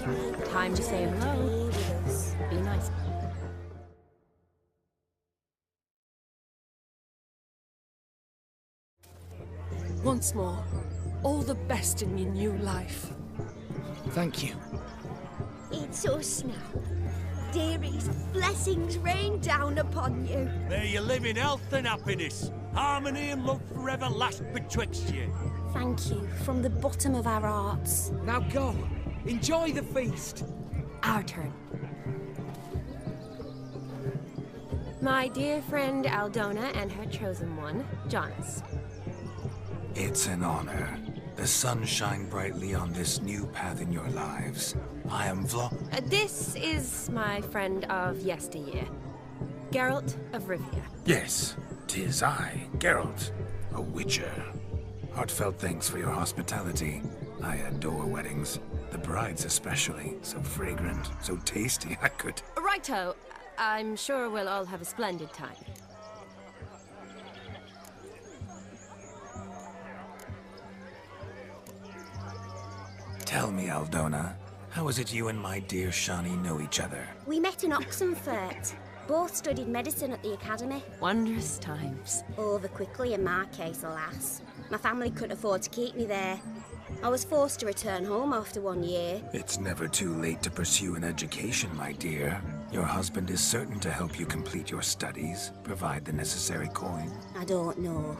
Time to say hello. Be nice. Once more, all the best in your new life. Thank you. It's us now. Dearies, blessings rain down upon you. May you live in health and happiness. Harmony and love forever last betwixt you. Thank you from the bottom of our hearts. Now go. Enjoy the feast. Our turn. My dear friend Aldona and her chosen one, Jonas. It's an honor. The sun shine brightly on this new path in your lives. I am This is my friend of yesteryear, Geralt of Rivia. Yes, 'tis I, Geralt, a witcher. Heartfelt thanks for your hospitality. I adore weddings. The brides especially. So fragrant, so tasty, I could... Righto. I'm sure we'll all have a splendid time. Tell me, Aldona, how is it you and my dear Shani know each other? We met in Oxenfurt. Both studied medicine at the academy. Wondrous times. Over quickly in my case, alas. My family couldn't afford to keep me there. I was forced to return home after 1 year. It's never too late to pursue an education, my dear. Your husband is certain to help you complete your studies, provide the necessary coin. I don't know.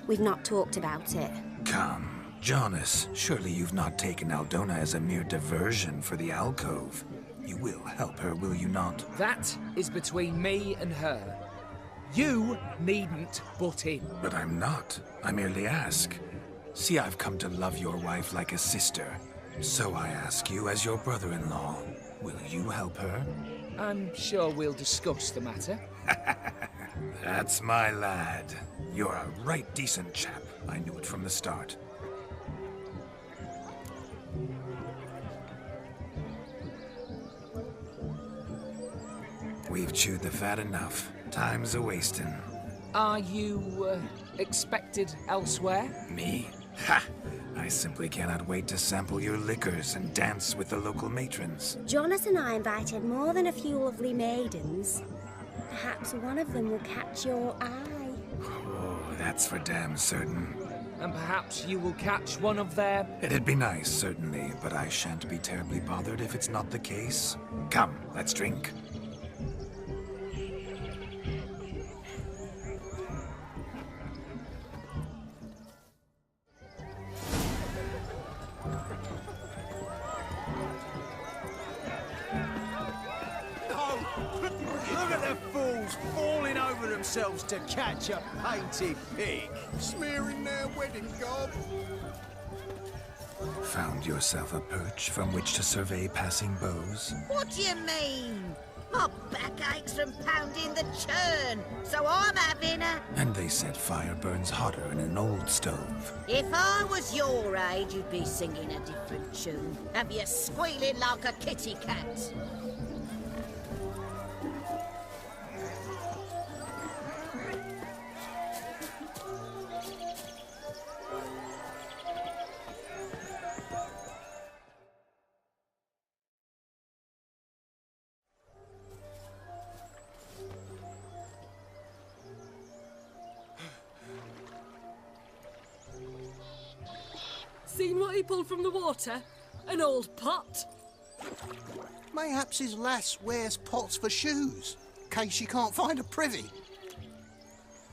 We've not talked about it. Come. Jonas, surely you've not taken Aldona as a mere diversion for the alcove. You will help her, will you not? That is between me and her. You needn't butt in. But I'm not. I merely ask. See, I've come to love your wife like a sister. So I ask you, as your brother-in-law, will you help her? I'm sure we'll discuss the matter. That's my lad. You're a right decent chap. I knew it from the start. We've chewed the fat enough. Time's a-wasting. Are you, expected elsewhere? Me? Ha! I simply cannot wait to sample your liquors and dance with the local matrons. Jonas and I invited more than a few lovely maidens. Perhaps one of them will catch your eye. Oh, that's for damn certain. And perhaps you will catch one of their... It'd be nice, certainly, but I shan't be terribly bothered if it's not the case. Come, let's drink. Themselves to catch a painted pig. Smearing their wedding garb. Found yourself a perch from which to survey passing beaux? What do you mean? My back aches from pounding the churn, so I'm having a... And they said fire burns hotter in an old stove. If I was your age, you'd be singing a different tune. Have you squealing like a kitty cat? Seen what he pulled from the water? An old pot? Mayhaps his lass wears pots for shoes, in case she can't find a privy.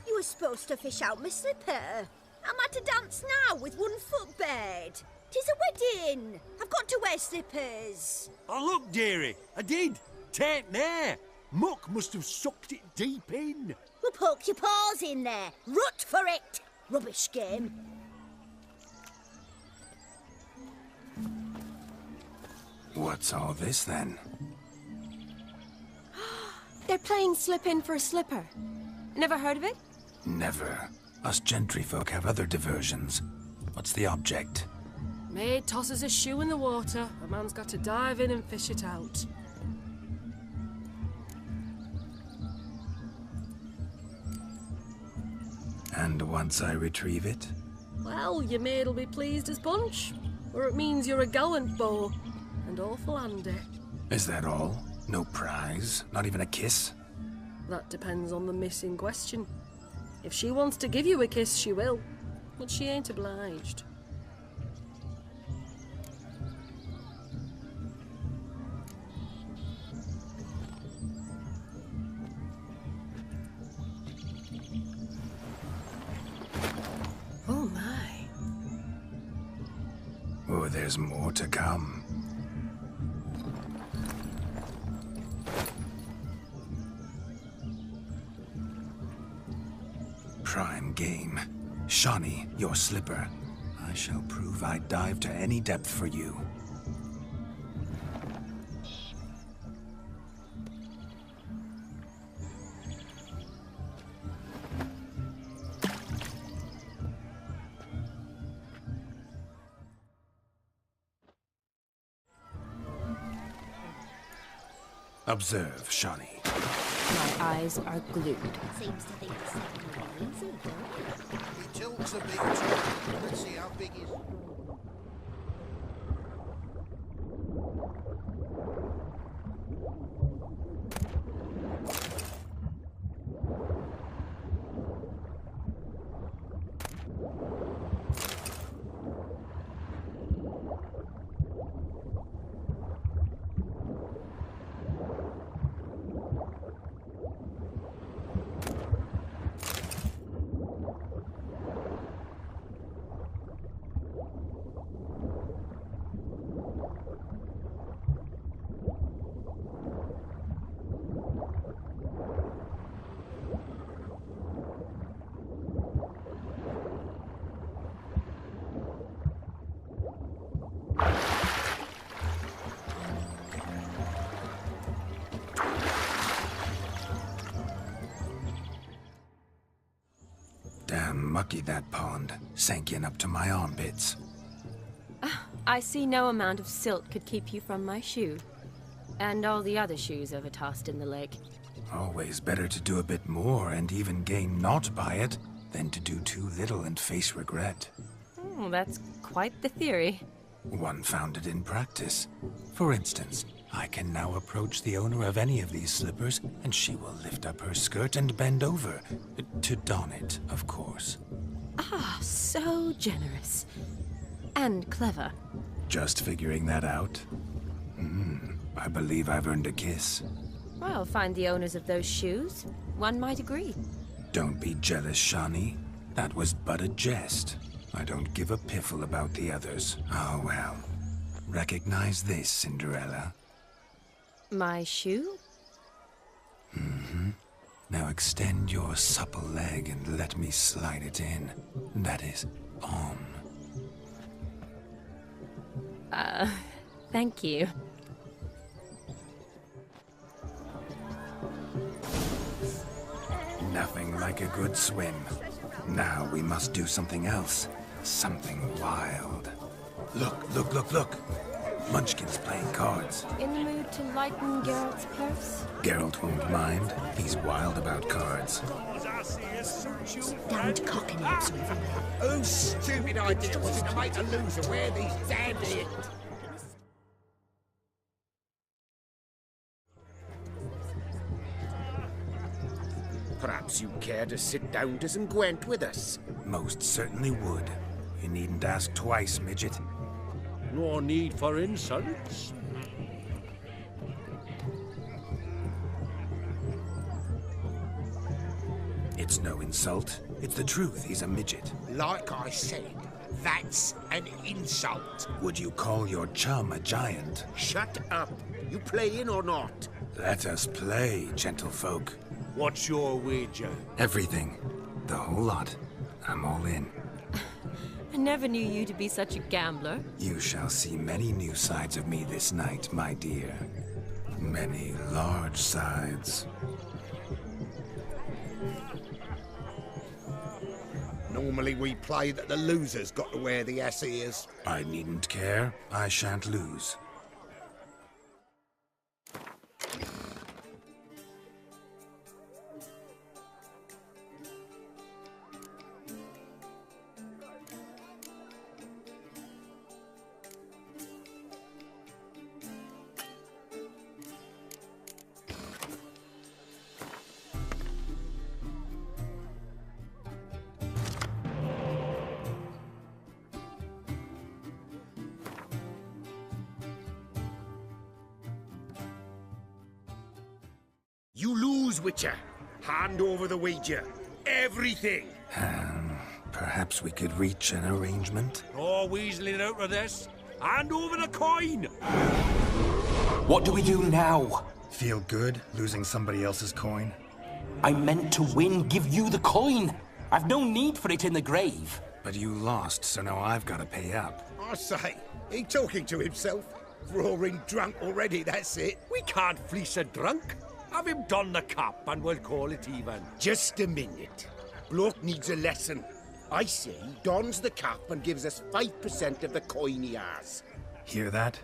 You were supposed to fish out my slipper. Am I to dance now with 1 foot bared? 'Tis a wedding. I've got to wear slippers. Oh, look, dearie, I did. Tain't there. Muck must have sucked it deep in. Well, poke your paws in there. Rut for it. Rubbish game. What's all this, then? They're playing slip in for a slipper. Never heard of it? Never. Us gentry folk have other diversions. What's the object? Maid tosses a shoe in the water. A man's got to dive in and fish it out. And once I retrieve it? Well, your maid'll be pleased as punch. Or it means you're a gallant beau. and awful handy. Is that all? No prize? Not even a kiss? That depends on the miss in question. If she wants to give you a kiss, she will. But she ain't obliged. Oh my. Oh, there's more to come. Prime game. Shawnee, your slipper. I shall prove I'd dive to any depth for you. Observe, Shawnee. My eyes are glued. Seems to think the second easy, though. He tilts a bit too. Let's see how big his... Damn mucky that pond, sank in up to my armpits. I see no amount of silt could keep you from my shoe. And all the other shoes overtossed in the lake. Always better to do a bit more and even gain naught by it than to do too little and face regret. Oh, that's quite the theory. One founded in practice. For instance, I can now approach the owner of any of these slippers, and she will lift up her skirt and bend over. To don it, of course. Ah, so generous. And clever. Just figuring that out? I believe I've earned a kiss. Well, find the owners of those shoes. One might agree. Don't be jealous, Shawnee. That was but a jest. I don't give a piffle about the others. Oh, well. Recognize this, Cinderella. My shoe? Now extend your supple leg and let me slide it in. That is, on. Thank you. Nothing like a good swim. Now we must do something else. Something wild. Look. Munchkin's playing cards. In the mood to lighten Geralt's purse? Geralt won't mind. He's wild about cards. Damned cockanapes everywhere. Whose stupid idea was it to make a loser wear these damned ears? Perhaps you care to sit down to some Gwent with us? Most certainly would. You needn't ask twice, midget. No need for insults. It's no insult. It's the truth. He's a midget. Like I said, that's an insult. Would you call your chum a giant? Shut up. You playing or not? Let us play, gentlefolk. What's your wager? Everything. The whole lot. I'm all in. I never knew you to be such a gambler. You shall see many new sides of me this night, my dear. Many large sides. Normally we play that the loser's got to wear the ass ears. I needn't care. I shan't lose. shoes, Witcher. Hand over the wager. Everything. Perhaps we could reach an arrangement? No weaseling out of this. Hand over the coin. What do we do now? Feel good losing somebody else's coin? I meant to win, give you the coin. I've no need for it in the grave. But you lost, so now I've got to pay up. I say, he talking to himself. Roaring drunk already, that's it. We can't fleece a drunk. Have him don the cap and we'll call it even. Just a minute. Bloke needs a lesson. I say dons the cap and gives us 5% of the coin he has. Hear that?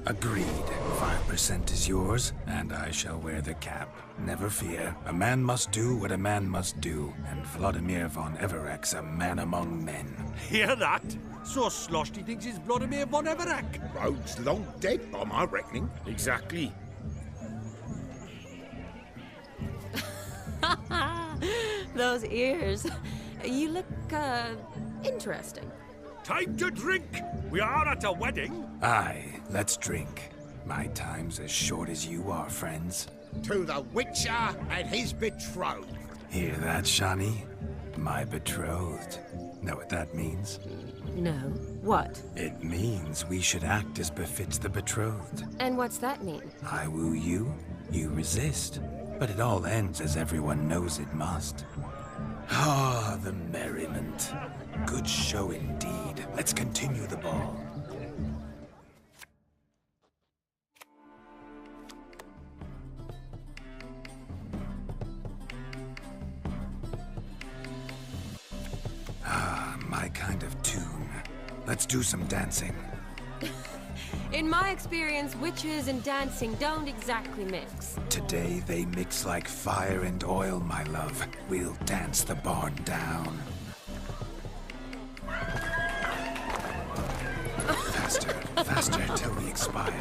Agreed. 5% is yours, and I shall wear the cap. Never fear. A man must do what a man must do, and Vladimir von Everek's a man among men. Hear that? So sloshed he thinks he's Vladimir von Everek. Rogue's long dead, by my reckoning. Exactly. Those ears. You look, interesting. Time to drink! We are at a wedding. Aye, let's drink. My time's as short as you are, friends. To the Witcher and his betrothed. Hear that, Shani? My betrothed. Know what that means? No. What? It means we should act as befits the betrothed. And what's that mean? I woo you, you resist. But it all ends as everyone knows it must. Ah, the merriment. Good show indeed. Let's continue the ball. Ah, my kind of tune. Let's do some dancing. In my experience, witches and dancing don't exactly mix. Today they mix like fire and oil, my love. We'll dance the barn down. Faster, faster till we expire.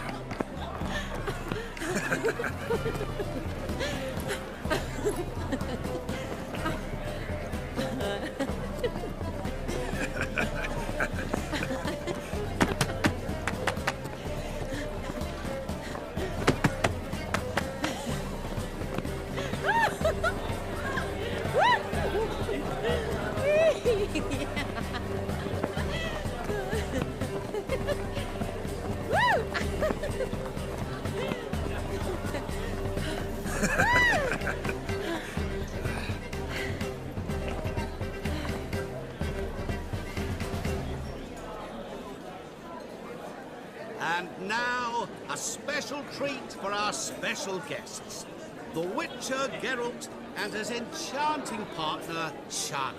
And now, a special treat for our special guests. The Witcher Geralt and his enchanting partner, Shani.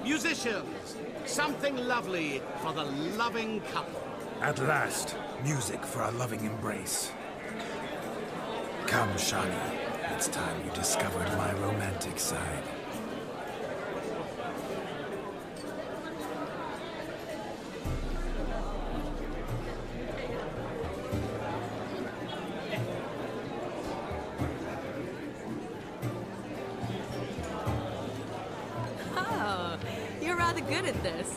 Musicians, something lovely for the loving couple. At last, music for a loving embrace. Come, Shani. It's time you discovered my romantic side. Oh, you're rather good at this.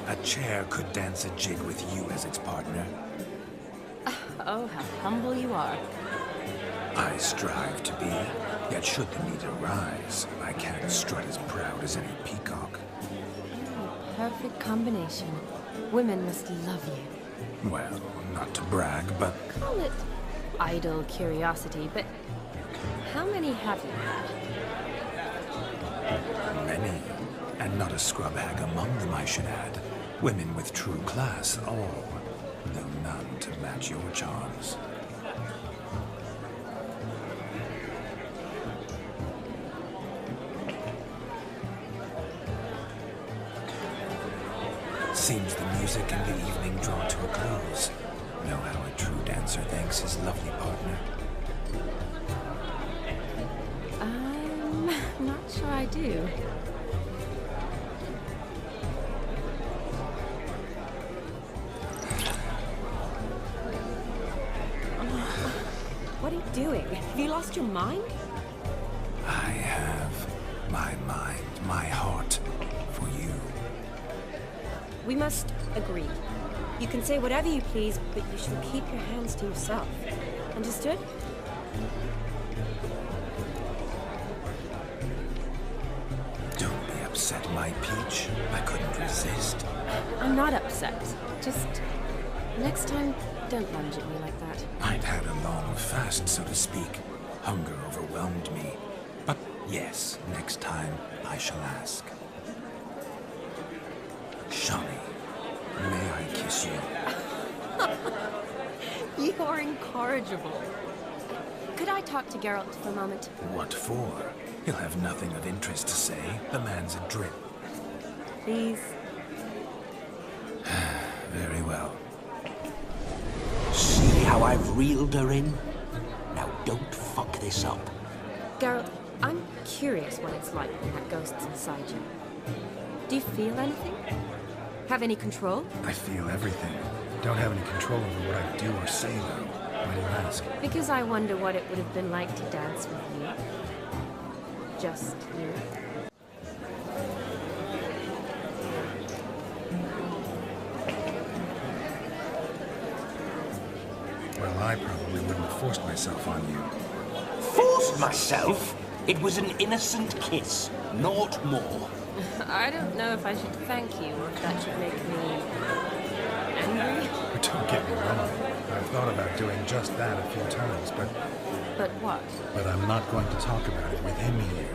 A chair could dance a jig with you as its partner. Oh, how humble you are. I strive to be, yet should the need arise, I can't strut as proud as any peacock. Perfect combination. Women must love you. Well, not to brag, but Call it idle curiosity, but how many have you had? many. And not a scrub hag among them, I should add. Women with true class, all, though none to match your charms. Seems the music and the evening draw to a close. Know how a true dancer thanks his lovely partner. I'm not sure I do. lost your mind? I have my mind, my heart for you. We must agree. You can say whatever you please, but you shall keep your hands to yourself. Understood? Don't be upset, my peach. I couldn't resist. I'm not upset. Just... next time, don't lunge at me like that. I'd had a long fast, so to speak. Hunger overwhelmed me. But yes, next time I shall ask. Shani, may I kiss you? You are incorrigible. Could I talk to Geralt for a moment? What for? He'll have nothing of interest to say. The man's adrip. Please. Very well. See how I've reeled her in? Now don't fuck this up. Geralt, I'm curious what it's like when that ghost's inside you. Do you feel anything? Have any control? I feel everything. Don't have any control over what I do or say, though. Why do you ask? Because I wonder what it would have been like to dance with you. Just you. Well, I probably wouldn't have forced myself on you. Forced myself? It was an innocent kiss, naught more. I don't know if I should thank you or if that should make me... angry. Don't get me wrong. I've thought about doing just that a few times, but... But what? But I'm not going to talk about it with him here.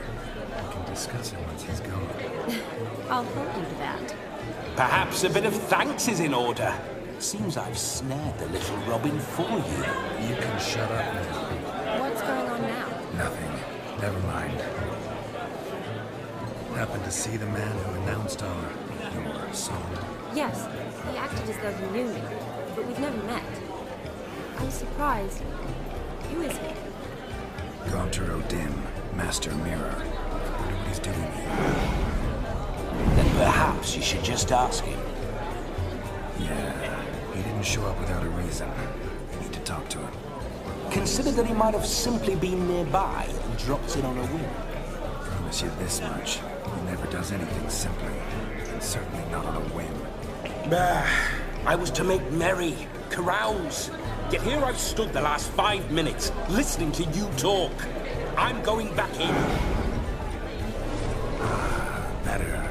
We can discuss it once he's gone. I'll hold you to that. Perhaps a bit of thanks is in order. Seems I've snared the little Robin for you. You can shut up now. What's going on now? Nothing. Never mind. Happened to see the man who announced your song? Yes, he acted as though he knew me, but we've never met. I was surprised. Who is he? Gaunter O'Dim, Master Mirror. I wonder what he's doing here. Then perhaps you should just ask him. Yeah, he didn't show up without a reason. Need to talk to him. Consider that he might have simply been nearby and dropped in on a whim. Promise you this much. He never does anything simply. And certainly not on a whim. I was to make merry, carouse. Yet here I've stood the last 5 minutes, listening to you talk. I'm going back in. Better.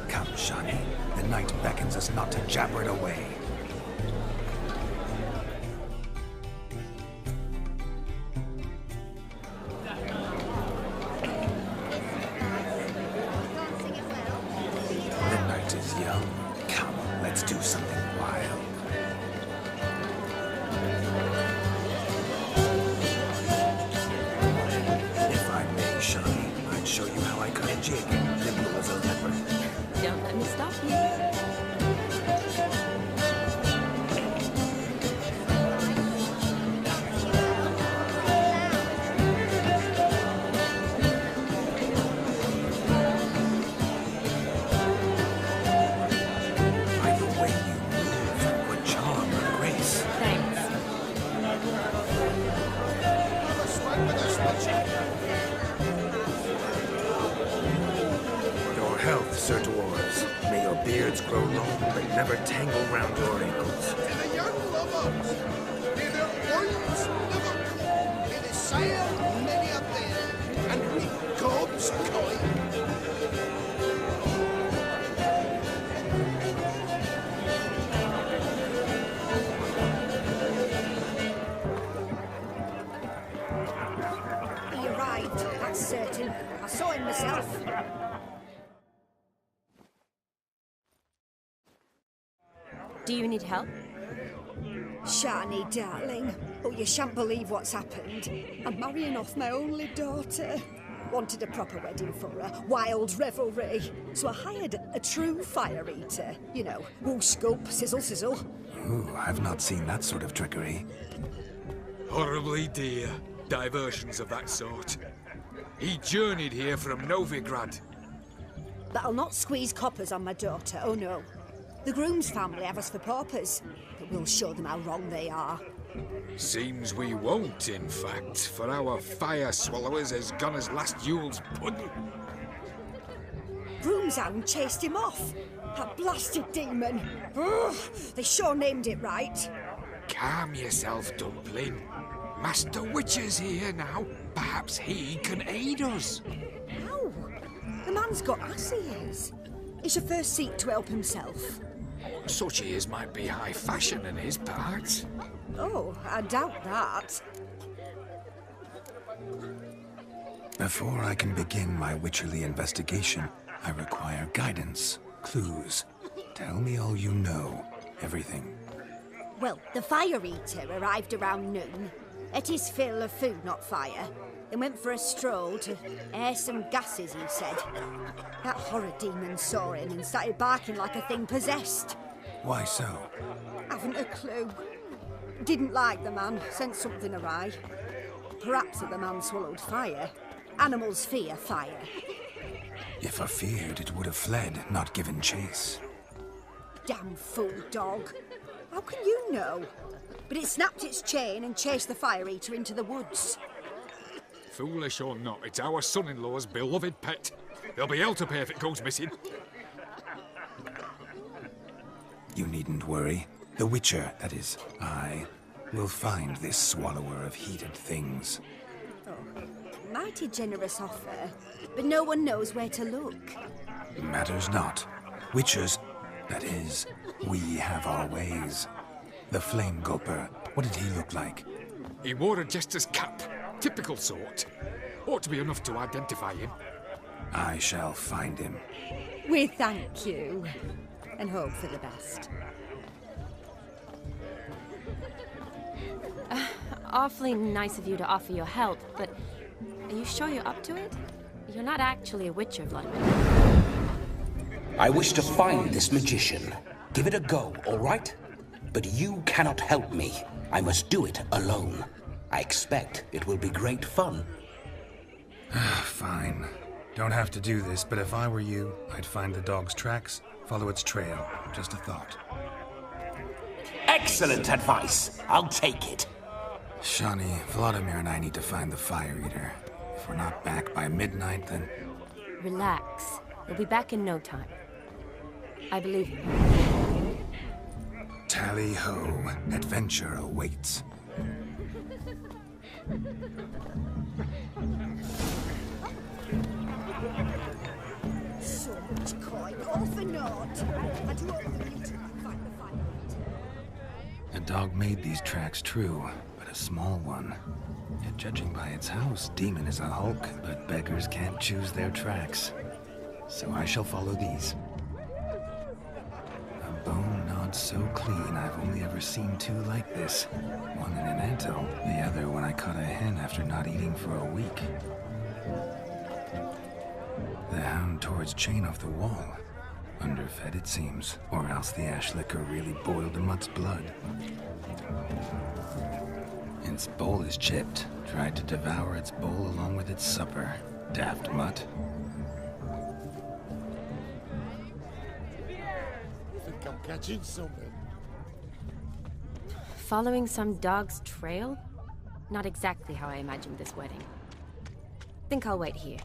Come, Shani. The night beckons us not to jabber it away. The night is young. Come, let's do something wild. If I may, Shani, I'd show you how I cut a jig, nimble as a leopard. Don't let me stop you. Sir Dwarves, may your beards grow long, but never tangle round your ankles. To the young lovers, may their wives never come, may they sail many a day, and reap God's coin. He arrived, that's certain. I saw him myself. Do you need help? Shani, darling. Oh, you shan't believe what's happened. I'm marrying off my only daughter. Wanted a proper wedding for her, wild revelry. So I hired a true fire eater. You know, whoosh, scoop, sizzle, sizzle. Ooh, I've not seen that sort of trickery. Horribly dear diversions of that sort. He journeyed here from Novigrad. But I'll not squeeze coppers on my daughter, oh no. The groom's family have us for paupers, but we'll show them how wrong they are. Seems we won't, in fact, for our fire swallowers has gone as last Yule's pudding. Broomsand chased him off. That blasted demon. Ugh, they sure named it right. Calm yourself, Dumpling. Master Witcher's here now. Perhaps he can aid us. How? The man's got ass ears. He should first seek to help himself. Such ears might be high fashion in his parts. Oh, I doubt that. Before I can begin my witcherly investigation, I require guidance, clues. Tell me all you know. Everything. Well, the Fire Eater arrived around noon. Ate his fill of food, not fire. Then went for a stroll to air some gases, he said. That horror demon saw him and started barking like a thing possessed. Why so? Haven't a clue. Didn't like the man, sent something awry. Perhaps if the man swallowed fire. Animals fear fire. If I feared, it would have fled, not given chase. Damn fool dog. How can you know? But it snapped its chain and chased the Fire Eater into the woods. Foolish or not, it's our son-in-law's beloved pet. There'll be hell to pay if it goes missing. You needn't worry. The Witcher, that is, I, will find this swallower of heated things. Oh, mighty generous offer, but no one knows where to look. Matters not. Witchers, that is, we have our ways. The Flame Gulper, what did he look like? He wore a jester's cap. Typical sort. Ought to be enough to identify him. I shall find him. We thank you, and hope for the best. Awfully nice of you to offer your help, but are you sure you're up to it? You're not actually a Witcher, Vladimir. I wish to find this magician. Give it a go, all right? But you cannot help me. I must do it alone. I expect it will be great fun. Fine. Don't have to do this, but if I were you, I'd find the dog's tracks, follow its trail. Just a thought. Excellent advice. I'll take it. Shani, Vladimir and I need to find the Fire Eater. If we're not back by midnight, then... Relax. We'll be back in no time. I believe you. Tally-ho. Adventure awaits. So much coin, all for naught. I do all the need to find the Fire Eater. A dog made these tracks true, but a small one. Yet judging by its house, Demon is a hulk, but beggars can't choose their tracks. So I shall follow these. A bone gnawed so clean I've only ever seen two like this. One in an anthill, the other when I caught a hen after not eating for a week. The hound tore its chain off the wall. Underfed, it seems, or else the ash liquor really boiled the mutt's blood. Its bowl is chipped. Tried to devour its bowl along with its supper. Daft mutt. I think I'm catching something. Following some dog's trail? Not exactly how I imagined this wedding. Think I'll wait here.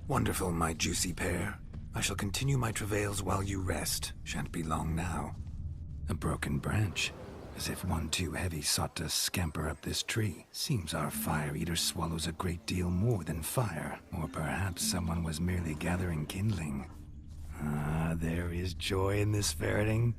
Wonderful, my juicy pair. I shall continue my travails while you rest. Shan't be long now. A broken branch. As if one too heavy sought to scamper up this tree. Seems our Fire Eater swallows a great deal more than fire. Or perhaps someone was merely gathering kindling. Ah, there is joy in this ferreting.